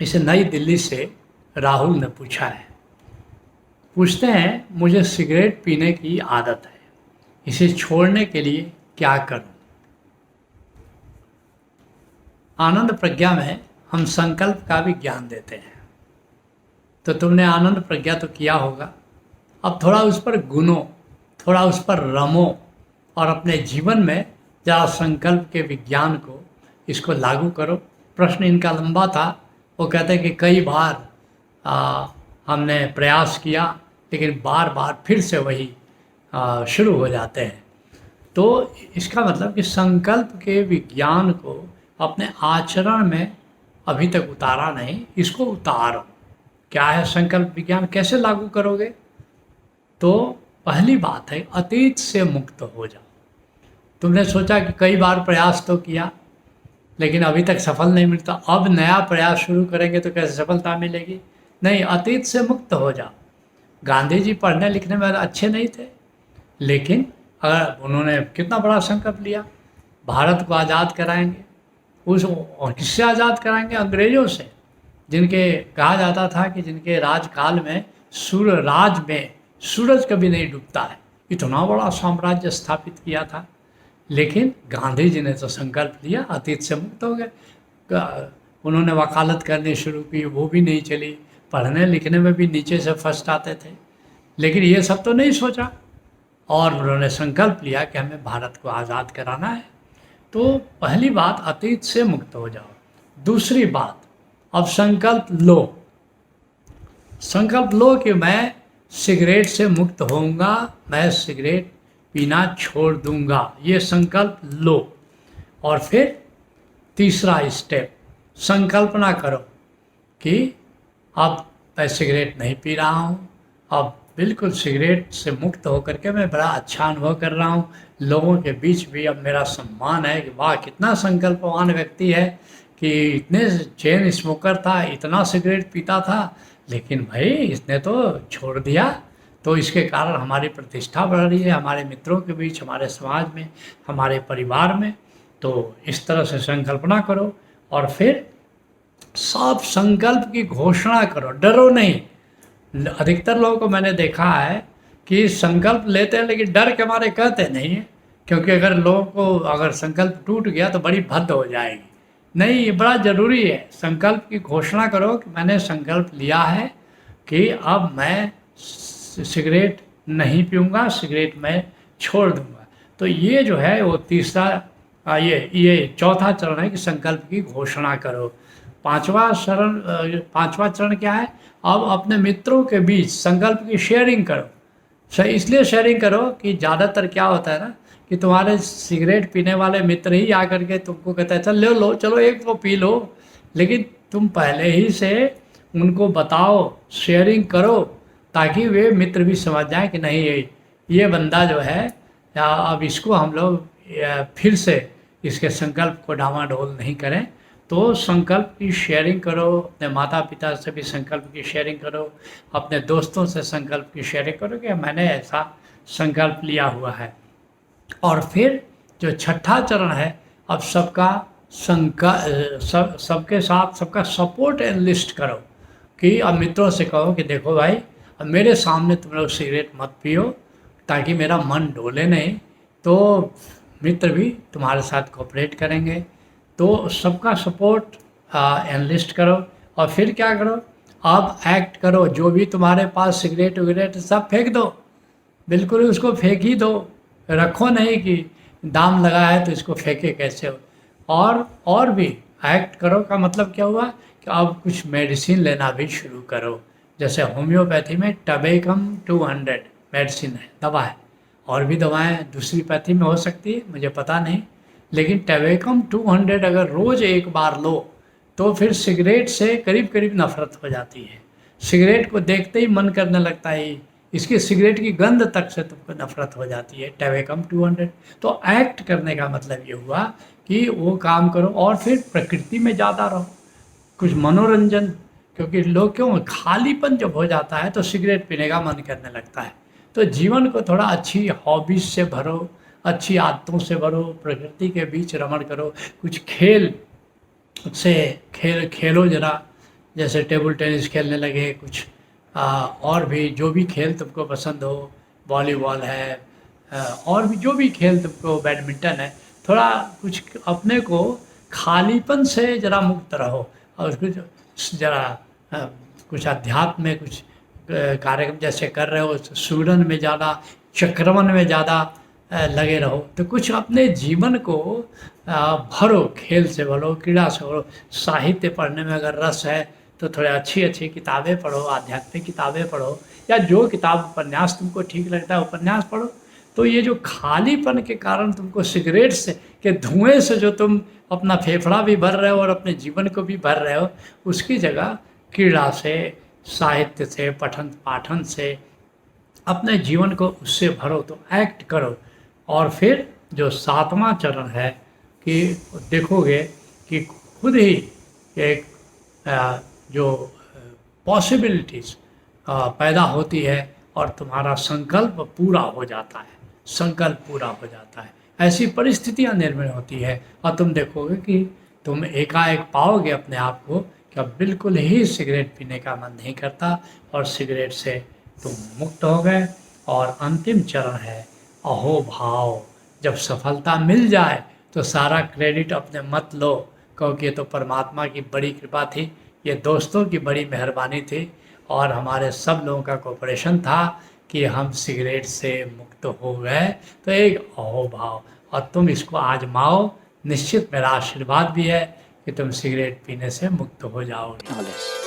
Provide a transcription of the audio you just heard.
इसे नई दिल्ली से राहुल ने पूछा है। पूछते हैं, मुझे सिगरेट पीने की आदत है, इसे छोड़ने के लिए क्या करूं? आनंद प्रज्ञा में हम संकल्प का भी ज्ञान देते हैं। तो तुमने आनंद प्रज्ञा तो किया होगा, अब थोड़ा उस पर गुनो, थोड़ा उस पर रमो और अपने जीवन में जरा संकल्प के विज्ञान को, इसको लागू करो। प्रश्न इनका लंबा था। वो कहते हैं कि कई बार आ, हमने प्रयास किया, लेकिन बार बार फिर से वही शुरू हो जाते हैं। तो इसका मतलब कि संकल्प के विज्ञान को अपने आचरण में अभी तक उतारा नहीं, इसको उतारो। क्या है संकल्प विज्ञान, कैसे लागू करोगे? तो पहली बात है, अतीत से मुक्त हो जाओ। तुमने सोचा कि कई बार प्रयास तो किया, लेकिन अभी तक सफल नहीं मिलता, अब नया प्रयास शुरू करेंगे तो कैसे सफलता मिलेगी? नहीं, अतीत से मुक्त हो जाओ। गांधी जी पढ़ने लिखने में अच्छे नहीं थे, लेकिन अगर उन्होंने कितना बड़ा संकल्प लिया, भारत को आज़ाद कराएंगे। उस और किससे आज़ाद कराएंगे? अंग्रेज़ों से, जिनके कहा जाता था कि जिनके राजकाल में राज में सूरज कभी नहीं डूबता है, इतना बड़ा साम्राज्य स्थापित किया था। लेकिन गांधी जी ने तो संकल्प लिया, अतीत से मुक्त हो गए। उन्होंने वकालत करनी शुरू की, वो भी नहीं चली। पढ़ने लिखने में भी नीचे से फर्स्ट आते थे, लेकिन ये सब तो नहीं सोचा, और उन्होंने संकल्प लिया कि हमें भारत को आज़ाद कराना है। तो पहली बात, अतीत से मुक्त हो जाओ। दूसरी बात, अब संकल्प लो। संकल्प लो कि मैं सिगरेट से मुक्त होऊंगा, मैं सिगरेट पीना छोड़ दूंगा, ये संकल्प लो। और फिर तीसरा स्टेप, संकल्पना करो कि अब मैं सिगरेट नहीं पी रहा हूँ, अब बिल्कुल सिगरेट से मुक्त होकर के मैं बड़ा अच्छा अनुभव कर रहा हूँ। लोगों के बीच भी अब मेरा सम्मान है कि वाह, कितना संकल्पवान व्यक्ति है कि इतने चेन स्मोकर था, इतना सिगरेट पीता था, लेकिन भाई इसने तो छोड़ दिया। तो इसके कारण हमारी प्रतिष्ठा बढ़ रही है, हमारे मित्रों के बीच, हमारे समाज में, हमारे परिवार में। तो इस तरह से संकल्पना करो और फिर सब संकल्प की घोषणा करो, डरो नहीं। अधिकतर लोगों को मैंने देखा है कि संकल्प लेते हैं लेकिन डर के मारे कहते नहीं है, क्योंकि अगर लोगों को अगर संकल्प टूट गया तो बड़ी भद्द हो जाएगी। नहीं, ये बड़ा ज़रूरी है। संकल्प की घोषणा करो कि मैंने संकल्प लिया है कि अब मैं सिगरेट नहीं पीऊँगा, सिगरेट मैं छोड़ दूँगा। तो ये जो है वो तीसरा, ये चौथा चरण है कि संकल्प की घोषणा करो। पांचवा चरण क्या है? अब अपने मित्रों के बीच संकल्प की शेयरिंग करो। सही इसलिए शेयरिंग करो कि ज़्यादातर क्या होता है ना, कि तुम्हारे सिगरेट पीने वाले मित्र ही आकर के तुमको कहते हैं चल ले लो, चलो एक तो पी लो, लेकिन तुम पहले ही से उनको बताओ, शेयरिंग करो, ताकि वे मित्र भी समझ जाएं कि नहीं, ये बंदा जो है, अब इसको हम लोग फिर से इसके संकल्प को डामाडोल नहीं करें। तो संकल्प की शेयरिंग करो, अपने माता पिता से भी संकल्प की शेयरिंग करो, अपने दोस्तों से संकल्प की शेयरिंग करो कि मैंने ऐसा संकल्प लिया हुआ है। और फिर जो छठा चरण है, अब सबके साथ सबका सपोर्ट एनलिस्ट करो। कि अब मित्रों से कहो कि देखो भाई, अब मेरे सामने तुम लोग सिगरेट मत पियो, ताकि मेरा मन डोले नहीं। तो मित्र भी तुम्हारे साथ कोऑपरेट करेंगे। तो सबका सपोर्ट एनलिस्ट करो। और फिर क्या करो, अब एक्ट करो। जो भी तुम्हारे पास सिगरेट विगरेट सब फेंक दो, बिल्कुल उसको फेंक ही दो, रखो नहीं कि दाम लगा है तो इसको फेंके कैसे हो। और भी एक्ट करो का मतलब क्या हुआ कि अब कुछ मेडिसिन लेना भी शुरू करो। जैसे होम्योपैथी में टबेकम 200 मेडिसिन है, दवा है, और भी दवाएं दूसरी पैथी में हो सकती है, मुझे पता नहीं, लेकिन टबेकम 200 अगर रोज़ एक बार लो तो फिर सिगरेट से करीब करीब नफरत हो जाती है। सिगरेट को देखते ही मन करने लगता है, इसकी सिगरेट की गंध तक से तुमको नफरत हो जाती है। टबेकम 200। तो एक्ट करने का मतलब ये हुआ कि वो काम करो। और फिर प्रकृति में ज़्यादा रहो, कुछ मनोरंजन, क्योंकि लोग क्यों, खालीपन जब हो जाता है तो सिगरेट पीने का मन करने लगता है। तो जीवन को थोड़ा अच्छी हॉबीज से भरो, अच्छी आदतों से भरो, प्रकृति के बीच रमण करो, कुछ खेल से खेलो जरा, जैसे टेबल टेनिस खेलने लगे, कुछ और भी जो भी खेल तुमको पसंद हो, वॉलीबॉल है, और भी जो भी खेल तुमको, बैडमिंटन है, थोड़ा कुछ अपने को खालीपन से ज़रा मुक्त रहो और कुछ ज़रा कुछ अध्यात्म में कुछ कार्यक्रम जैसे कर रहे हो, सूरन में ज़्यादा, चक्रवन में ज़्यादा लगे रहो, तो कुछ अपने जीवन को भरो, खेल से भरो, क्रीड़ा से भरो। साहित्य पढ़ने में अगर रस है तो थोड़े अच्छी अच्छी किताबें पढ़ो, आध्यात्मिक किताबें पढ़ो, या जो किताब उपन्यास तुमको ठीक लगता है उपन्यास पढ़ो। तो ये जो खालीपन के कारण तुमको सिगरेट से के धुएं से जो तुम अपना फेफड़ा भी भर रहे हो और अपने जीवन को भी भर रहे हो, उसकी जगह क्रीड़ा से, साहित्य से, पठन पाठन से अपने जीवन को उससे भरो, तो एक्ट करो। और फिर जो 7वां चरण है कि देखोगे कि खुद ही एक जो पॉसिबिलिटीज़ पैदा होती है और तुम्हारा संकल्प पूरा हो जाता है, संकल्प पूरा हो जाता है, ऐसी परिस्थितियां निर्मित होती है और तुम देखोगे कि तुम एकाएक पाओगे अपने आप को कि अब बिल्कुल ही सिगरेट पीने का मन नहीं करता और सिगरेट से तुम मुक्त हो गए। और अंतिम चरण है अहोभाव। जब सफलता मिल जाए तो सारा क्रेडिट अपने मत लो, क्योंकि ये तो परमात्मा की बड़ी कृपा थी, ये दोस्तों की बड़ी मेहरबानी थी और हमारे सब लोगों का कोऑपरेशन था कि हम सिगरेट से मुक्त हो गए। तो एक अहोभाव, और तुम इसको आजमाओ, निश्चित मेरा आशीर्वाद भी है कि तुम सिगरेट पीने से मुक्त हो जाओगे।